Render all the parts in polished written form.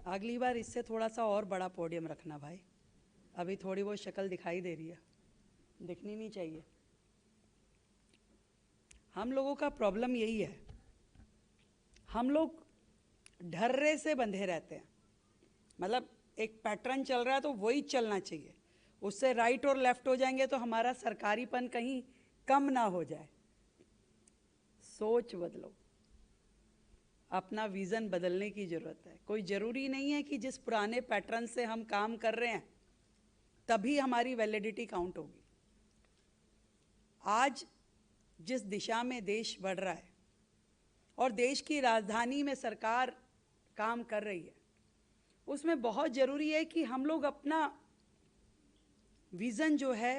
अगली बार इससे थोड़ा सा और बड़ा पोडियम रखना भाई। अभी थोड़ी वो शक्ल दिखाई दे रही है, दिखनी नहीं चाहिए। हम लोगों का प्रॉब्लम यही है, हम लोग ढर्रे से बंधे रहते हैं। मतलब एक पैटर्न चल रहा है तो वही चलना चाहिए, उससे राइट और लेफ्ट हो जाएंगे तो हमारा सरकारीपन कहीं कम ना हो जाए। सोच बदलो, अपना विज़न बदलने की ज़रूरत है। कोई ज़रूरी नहीं है कि जिस पुराने पैटर्न से हम काम कर रहे हैं तभी हमारी वैलिडिटी काउंट होगी। आज जिस दिशा में देश बढ़ रहा है और देश की राजधानी में सरकार काम कर रही है, उसमें बहुत ज़रूरी है कि हम लोग अपना विज़न जो है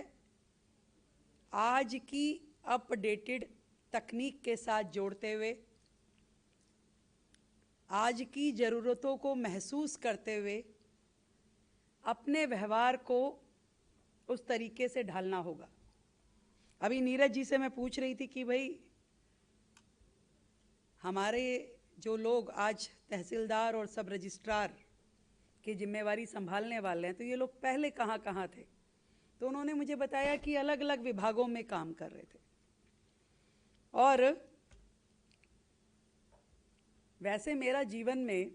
आज की अपडेटेड तकनीक के साथ जोड़ते हुए, आज की ज़रूरतों को महसूस करते हुए अपने व्यवहार को उस तरीके से ढालना होगा। अभी नीरज जी से मैं पूछ रही थी कि भाई हमारे जो लोग आज तहसीलदार और सब रजिस्ट्रार की जिम्मेवारी संभालने वाले हैं, तो ये लोग पहले कहाँ कहाँ थे। तो उन्होंने मुझे बताया कि अलग अलग विभागों में काम कर रहे थे। और वैसे मेरा जीवन में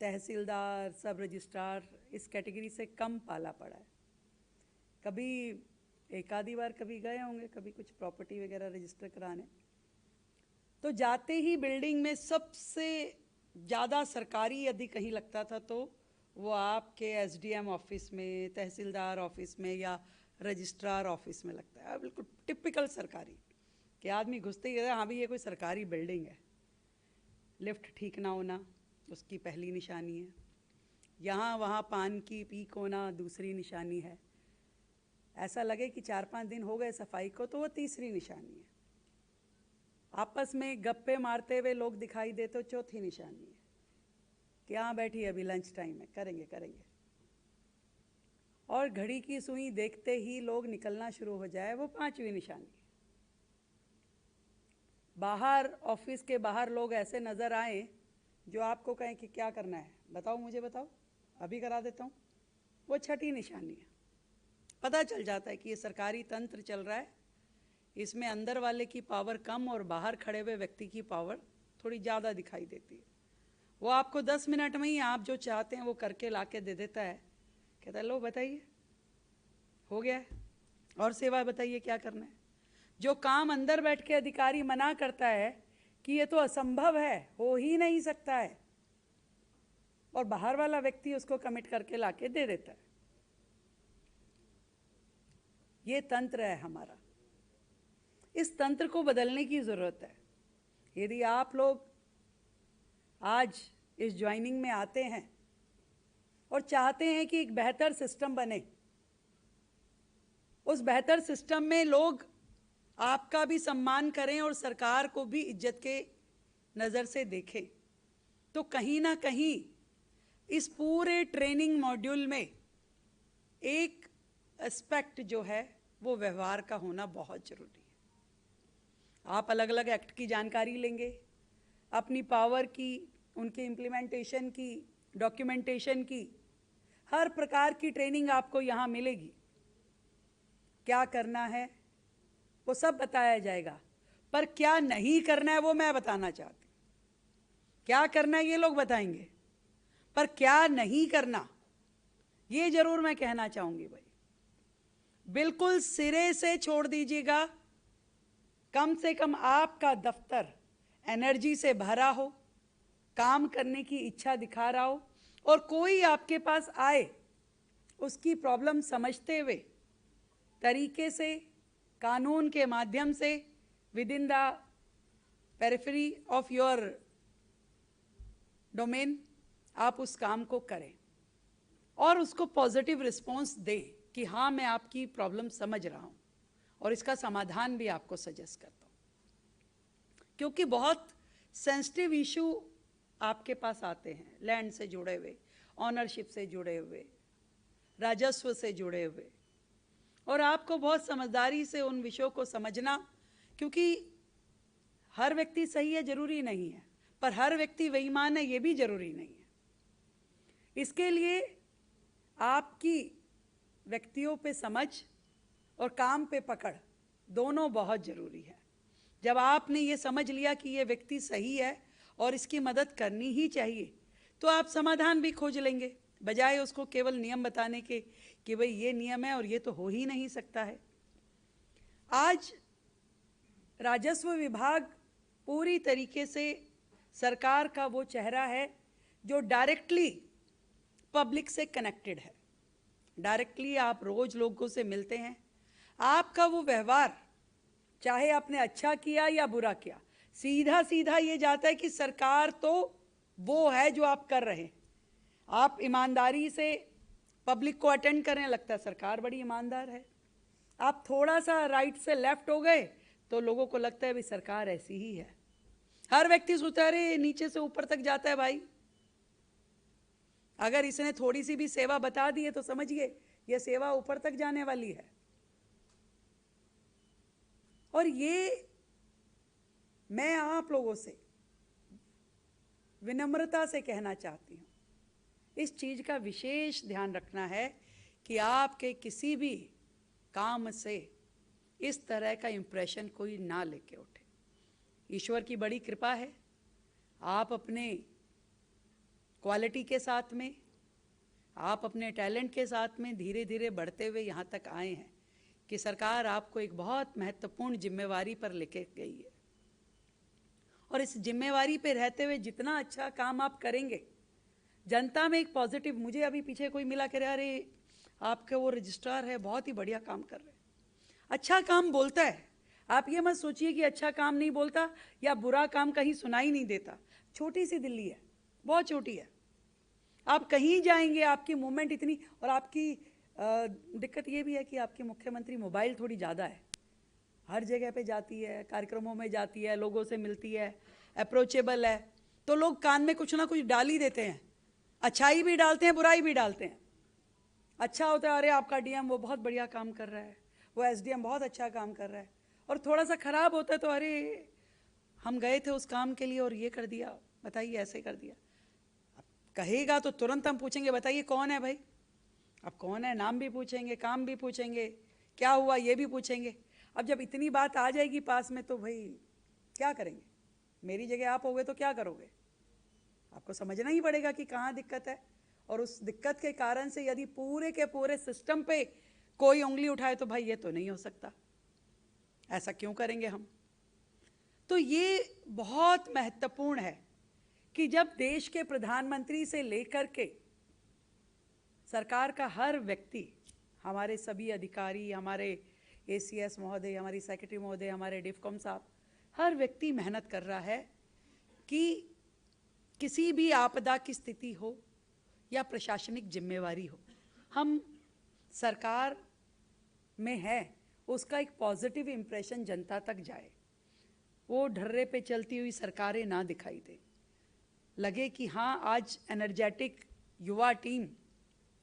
तहसीलदार सब रजिस्ट्रार इस कैटेगरी से कम पाला पड़ा है। कभी एक आधी बार कभी गए होंगे, कभी कुछ प्रॉपर्टी वगैरह रजिस्टर कराने। तो जाते ही बिल्डिंग में सबसे ज़्यादा सरकारी यदि कहीं लगता था तो वो आपके एसडीएम ऑफिस में, तहसीलदार ऑफिस में या रजिस्ट्रार ऑफिस में लगता है। बिल्कुल टिपिकल सरकारी, कि आदमी घुसते ही हाँ भी ये कोई सरकारी बिल्डिंग है। लिफ्ट ठीक ना होना उसकी पहली निशानी है, यहाँ वहाँ पान की पीक होना दूसरी निशानी है, ऐसा लगे कि 4-5 दिन हो गए सफाई को तो वो तीसरी निशानी है, आपस में गप्पे मारते हुए लोग दिखाई दे तो चौथी निशानी है, कि यहाँ बैठी अभी लंच टाइम है, करेंगे करेंगे, और घड़ी की सुई देखते ही लोग निकलना शुरू हो जाए वो पांचवी निशानी है। बाहर ऑफिस के बाहर लोग ऐसे नज़र आए जो आपको कहें कि क्या करना है बताओ, मुझे बताओ, अभी करा देता हूँ, वो छठी निशानी है। पता चल जाता है कि ये सरकारी तंत्र चल रहा है, इसमें अंदर वाले की पावर कम और बाहर खड़े हुए व्यक्ति की पावर थोड़ी ज़्यादा दिखाई देती है। वो आपको 10 मिनट में ही आप जो चाहते हैं वो करके ला के दे देता है, कहता है लो बताइए हो गया है, और सेवा बताइए क्या करना है। जो काम अंदर बैठ के अधिकारी मना करता है कि ये तो असंभव है, हो ही नहीं सकता है, और बाहर वाला व्यक्ति उसको कमिट करके लाके दे देता है। ये तंत्र है हमारा, इस तंत्र को बदलने की ज़रूरत है। यदि आप लोग आज इस ज्वाइनिंग में आते हैं और चाहते हैं कि एक बेहतर सिस्टम बने, उस बेहतर सिस्टम में लोग आपका भी सम्मान करें और सरकार को भी इज्जत के नज़र से देखें, तो कहीं ना कहीं इस पूरे ट्रेनिंग मॉड्यूल में एक एस्पेक्ट जो है वो व्यवहार का होना बहुत ज़रूरी है। आप अलग अलग एक्ट की जानकारी लेंगे, अपनी पावर की, उनके इम्प्लीमेंटेशन की, डॉक्यूमेंटेशन की, हर प्रकार की ट्रेनिंग आपको यहाँ मिलेगी। क्या करना है वो सब बताया जाएगा, पर क्या नहीं करना है वो मैं बताना चाहती हूँ। क्या करना है ये लोग बताएंगे, पर क्या नहीं करना ये जरूर मैं कहना चाहूँगी। भाई बिल्कुल सिरे से छोड़ दीजिएगा, कम से कम आपका दफ्तर एनर्जी से भरा हो, काम करने की इच्छा दिखा रहा हो, और कोई आपके पास आए उसकी प्रॉब्लम समझते हुए तरीके से, कानून के माध्यम से, with in the periphery of your domain आप उस काम को करें और उसको पॉजिटिव रिस्पॉन्स दें कि हाँ मैं आपकी प्रॉब्लम समझ रहा हूँ और इसका समाधान भी आपको सजेस्ट करता हूँ। क्योंकि बहुत सेंसिटिव इशू आपके पास आते हैं, लैंड से जुड़े हुए, ऑनरशिप से जुड़े हुए, राजस्व से जुड़े हुए, और आपको बहुत समझदारी से उन विषयों को समझना, क्योंकि हर व्यक्ति सही है जरूरी नहीं है, पर हर व्यक्ति बेईमान है ये भी जरूरी नहीं है। इसके लिए आपकी व्यक्तियों पे समझ और काम पे पकड़ दोनों बहुत ज़रूरी है। जब आपने ये समझ लिया कि ये व्यक्ति सही है और इसकी मदद करनी ही चाहिए, तो आप समाधान भी खोज लेंगे, बजाय उसको केवल नियम बताने के कि भाई ये नियम है और ये तो हो ही नहीं सकता है। आज राजस्व विभाग पूरी तरीके से सरकार का वो चेहरा है जो डायरेक्टली पब्लिक से कनेक्टेड है। डायरेक्टली आप रोज लोगों से मिलते हैं, आपका वो व्यवहार चाहे आपने अच्छा किया या बुरा किया, सीधा सीधा ये जाता है कि सरकार तो वो है जो आप कर रहे हैं। आप ईमानदारी से पब्लिक को अटेंड करें, लगता है सरकार बड़ी ईमानदार है। आप थोड़ा सा राइट से लेफ्ट हो गए तो लोगों को लगता है भाई सरकार ऐसी ही है। हर व्यक्ति सोचता है अरे नीचे से ऊपर तक जाता है भाई, अगर इसने थोड़ी सी भी सेवा बता दी है तो समझिए यह सेवा ऊपर तक जाने वाली है। और ये मैं आप लोगों से विनम्रता से कहना चाहती हूँ, इस चीज का विशेष ध्यान रखना है कि आपके किसी भी काम से इस तरह का इंप्रेशन कोई ना लेके उठे। ईश्वर की बड़ी कृपा है, आप अपने क्वालिटी के साथ में, आप अपने टैलेंट के साथ में धीरे धीरे बढ़ते हुए यहाँ तक आए हैं कि सरकार आपको एक बहुत महत्वपूर्ण जिम्मेवारी पर लेके गई है। और इस जिम्मेवारी पे रहते हुए जितना अच्छा काम आप करेंगे, जनता में एक पॉजिटिव, मुझे अभी पीछे कोई मिला कह रहा अरे आपके वो रजिस्ट्रार है बहुत ही बढ़िया काम कर रहे हैं। अच्छा काम बोलता है, आप ये मत सोचिए कि अच्छा काम नहीं बोलता या बुरा काम कहीं सुनाई नहीं देता। छोटी सी दिल्ली है, बहुत छोटी है, आप कहीं जाएंगे आपकी मूवमेंट इतनी, और आपकी दिक्कत ये भी है कि आपके मुख्यमंत्री मोबाइल थोड़ी ज़्यादा है, हर जगह पे जाती है, कार्यक्रमों में जाती है, लोगों से मिलती है, अप्रोचेबल है, तो लोग कान में कुछ ना कुछ डाल ही देते हैं, अच्छाई भी डालते हैं बुराई भी डालते हैं। अच्छा होता है अरे आपका डीएम वो बहुत बढ़िया काम कर रहा है, वो एसडीएम बहुत अच्छा काम कर रहा है, और थोड़ा सा खराब होता है तो अरे हम गए थे उस काम के लिए और ये कर दिया, बताइए ऐसे कर दिया। अब कहेगा तो तुरंत हम पूछेंगे बताइए कौन है भाई, अब कौन है, नाम भी पूछेंगे, काम भी पूछेंगे, क्या हुआ ये भी पूछेंगे। अब जब इतनी बात आ जाएगी पास में तो भाई क्या करेंगे, मेरी जगह आप होगे तो क्या करोगे, आपको समझना ही पड़ेगा कि कहाँ दिक्कत है। और उस दिक्कत के कारण से यदि पूरे के पूरे सिस्टम पे कोई उंगली उठाए तो भाई ये तो नहीं हो सकता, ऐसा क्यों करेंगे हम। तो ये बहुत महत्वपूर्ण है कि जब देश के प्रधानमंत्री से लेकर के सरकार का हर व्यक्ति, हमारे सभी अधिकारी, हमारे एसीएस महोदय, हमारी सेक्रेटरी महोदय, हमारे डिफकॉम साहब, हर व्यक्ति मेहनत कर रहा है कि किसी भी आपदा की स्थिति हो या प्रशासनिक जिम्मेवारी हो, हम सरकार में है उसका एक पॉजिटिव इम्प्रेशन जनता तक जाए, वो ढर्रे पे चलती हुई सरकारें ना दिखाई दे, लगे कि हाँ आज एनर्जेटिक युवा टीम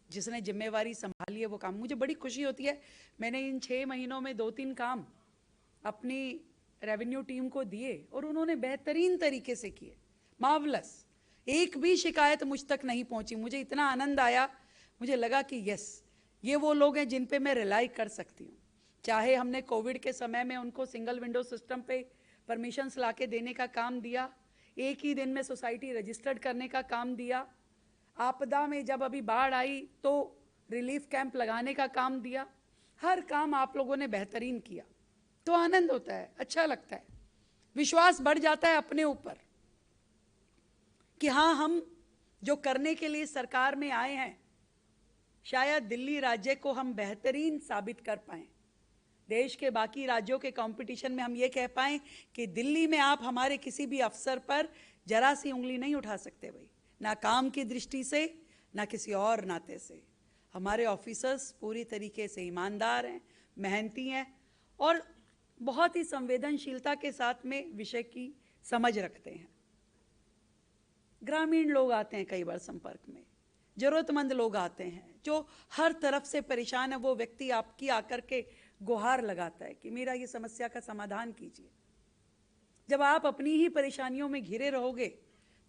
जिसने जिम्मेवारी संभाली है वो काम। मुझे बड़ी खुशी होती है, मैंने इन 6 महीनों में 2-3 काम अपनी रेवेन्यू टीम को दिए और उन्होंने बेहतरीन तरीके से किए, मार्वलस, एक भी शिकायत मुझ तक नहीं पहुंची। मुझे इतना आनंद आया, मुझे लगा कि यस ये वो लोग हैं जिन पे मैं रिलाई कर सकती हूँ। चाहे हमने कोविड के समय में उनको सिंगल विंडो सिस्टम पे परमिशंस ला के देने का काम दिया, एक ही दिन में सोसाइटी रजिस्टर्ड करने का काम दिया, आपदा में जब अभी बाढ़ आई तो रिलीफ कैंप लगाने का काम दिया, हर काम आप लोगों ने बेहतरीन किया। तो आनंद होता है, अच्छा लगता है, विश्वास बढ़ जाता है अपने ऊपर कि हाँ हम जो करने के लिए सरकार में आए हैं शायद दिल्ली राज्य को हम बेहतरीन साबित कर पाएं, देश के बाकी राज्यों के कंपटीशन में हम ये कह पाएं कि दिल्ली में आप हमारे किसी भी अफसर पर जरा सी उंगली नहीं उठा सकते भाई, ना काम की दृष्टि से ना किसी और नाते से। हमारे ऑफिसर्स पूरी तरीके से ईमानदार हैं, मेहनती हैं और बहुत ही संवेदनशीलता के साथ में विषय की समझ रखते हैं। ग्रामीण लोग आते हैं कई बार संपर्क में, जरूरतमंद लोग आते हैं जो हर तरफ से परेशान है, वो व्यक्ति आपकी आकर के गुहार लगाता है कि मेरा ये समस्या का समाधान कीजिए। जब आप अपनी ही परेशानियों में घिरे रहोगे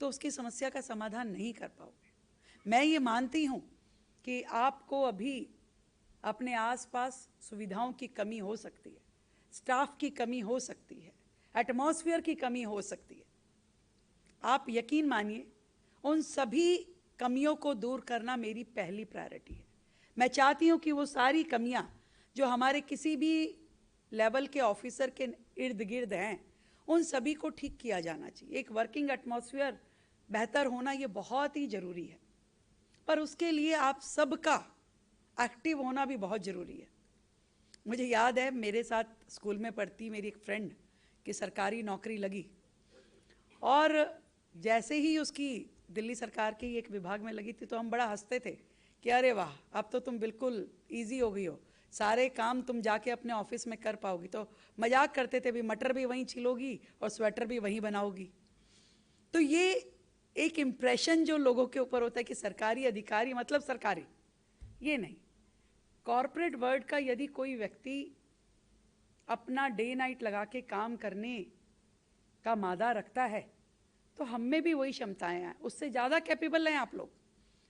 तो उसकी समस्या का समाधान नहीं कर पाओगे। मैं ये मानती हूँ कि आपको अभी अपने आसपास सुविधाओं की कमी हो सकती है, स्टाफ की कमी हो सकती है, एटमॉस्फेयर की कमी हो सकती है। आप यकीन मानिए, उन सभी कमियों को दूर करना मेरी पहली प्रायोरिटी है। मैं चाहती हूँ कि वो सारी कमियाँ जो हमारे किसी भी लेवल के ऑफिसर के इर्द गिर्द हैं, उन सभी को ठीक किया जाना चाहिए। एक वर्किंग एटमॉस्फेयर बेहतर होना ये बहुत ही ज़रूरी है, पर उसके लिए आप सबका एक्टिव होना भी बहुत ज़रूरी है। मुझे याद है, मेरे साथ स्कूल में पढ़ती मेरी एक फ्रेंड की सरकारी नौकरी लगी, और जैसे ही उसकी दिल्ली सरकार के एक विभाग में लगी थी तो हम बड़ा हंसते थे कि अरे वाह, अब तो तुम बिल्कुल ईजी हो गई हो, सारे काम तुम जाके अपने ऑफिस में कर पाओगी। तो मजाक करते थे, भी मटर भी वहीं छिलोगी और स्वेटर भी वहीं बनाओगी। तो ये एक इम्प्रेशन जो लोगों के ऊपर होता है कि सरकारी अधिकारी मतलब सरकारी, ये नहीं। कॉरपोरेट वर्ल्ड का यदि कोई व्यक्ति अपना डे नाइट लगा के काम करने का मादा रखता है तो हम में भी वही क्षमताएं हैं। उससे ज़्यादा कैपेबल हैं आप लोग,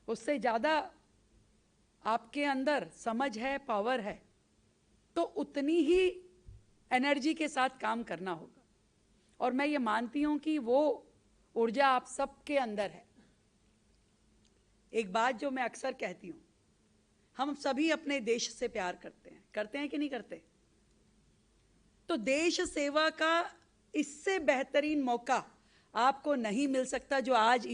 उससे ज़्यादा आपके अंदर समझ है, पावर है, तो उतनी ही एनर्जी के साथ काम करना होगा। और मैं ये मानती हूँ कि वो ऊर्जा आप सबके अंदर है। एक बात जो मैं अक्सर कहती हूँ, हम सभी अपने देश से प्यार करते हैं कि नहीं करते? तो देश सेवा का इससे बेहतरीन मौका आपको नहीं मिल सकता जो आज